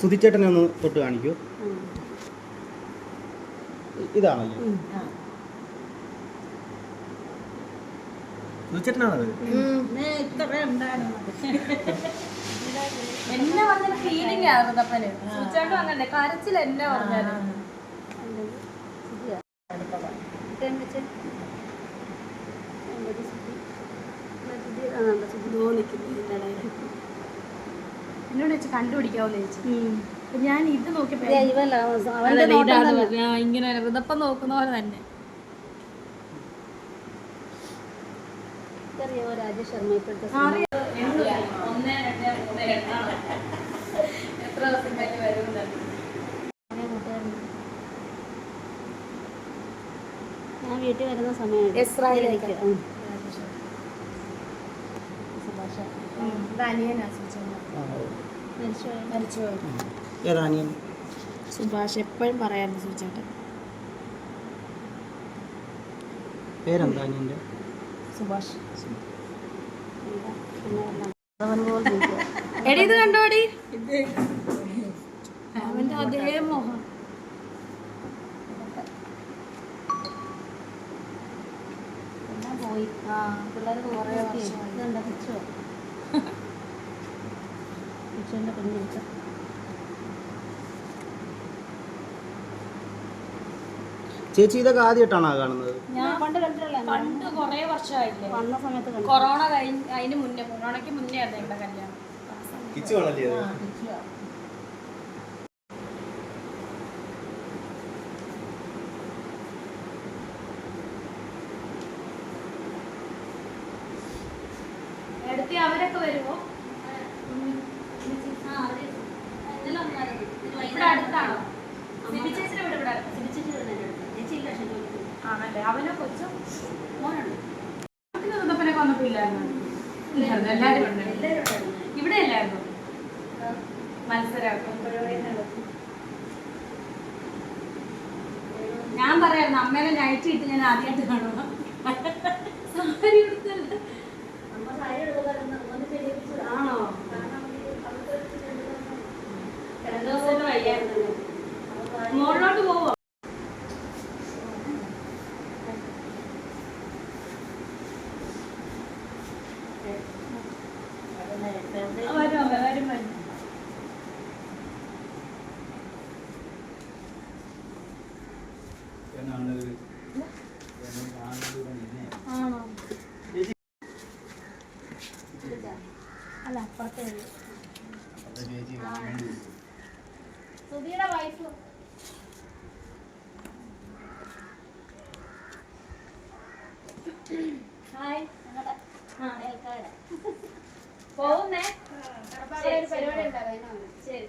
സുധിച്ചേട്ടനെ ഒന്ന് തൊട്ട് കാണിക്കൂ. ഇതാണല്ലോ സുധിച്ചേട്ടനാണത്. എന്നെ പറഞ്ഞ ഫീലിംഗ് ആയിരുന്നു അപ്പന്. സുധിച്ചേട്ടനും അങ്ങനെ കരച്ചിൽ എന്നെ പറഞ്ഞാല്. എന്നോട് വെച്ച് കണ്ടുപിടിക്കാവോന്ന് ചോദിച്ചു. ഞാൻ ഇത് നോക്കിയപ്പോ ഇങ്ങനെ ഇതപ്പം നോക്കുന്ന പോലെ തന്നെ. രാജേഷ് ശർമ്മ ഇപ്പോഴത്തെ എത്ര ദിവസം കഴിഞ്ഞ് വരുന്നത്. ഞാൻ വീട്ടിൽ വരുന്ന സമയമാണ്. സുഭാഷ് എപ്പോഴും പറയാറുണ്ട് സുചേട്ടൻ. പേരെന്താ അനിയൻ്റെ? സുഭാഷ്. എടി ഇത് കണ്ടോടി, അവന്റെ അതേ മോഹം. പോയി പിള്ളേർക്ക് കുറേ ഇതുണ്ട്. കിച്ചുവിൻ്റെ കുഞ്ഞിരിക്ക ചേച്ചി ഇതൊക്കെ ആദ്യമായിട്ടാണോ കാണുന്നത്? ഞാൻ പണ്ട് കുറേ വർഷമായില്ലേ, വന്ന സമയത്ത് കൊറോണ അതിന് മുന്നേ, കൊറോണയ്ക്ക് മുന്നേ ആയിരുന്നു ഇവിടെ കല്യാണം. എടുത്തി അവരൊക്കെ വരുമോ? ഇവിടെ അടുത്താണോ? ചേച്ചിയുടെ വീട് ഇവിടെ ആണല്ലേ? അവനോ കൊച്ചും മോനുണ്ട്. വന്നപ്പോ ഇല്ലായിരുന്നു. എല്ലാരും ഇവിടെ അല്ലായിരുന്നു മത്സരം. ഞാൻ പറയായിരുന്നു അമ്മേനെ നൈറ്റ് ഇട്ട് ഞാൻ ആദ്യമായിട്ട് കാണുക. സാരി എടുത്തല്ലേ? ആണോ? രണ്ടു ദിവസമായിട്ട് വയ്യായിരുന്നു. മോളിലോട്ട് പോവോ? അല്ല അപ്പുറത്തെ സുധിയുടെ വൈഫ്. ഹായ്. പോകുന്നേ, പരിപാടി ഉണ്ടാവും. ശരി.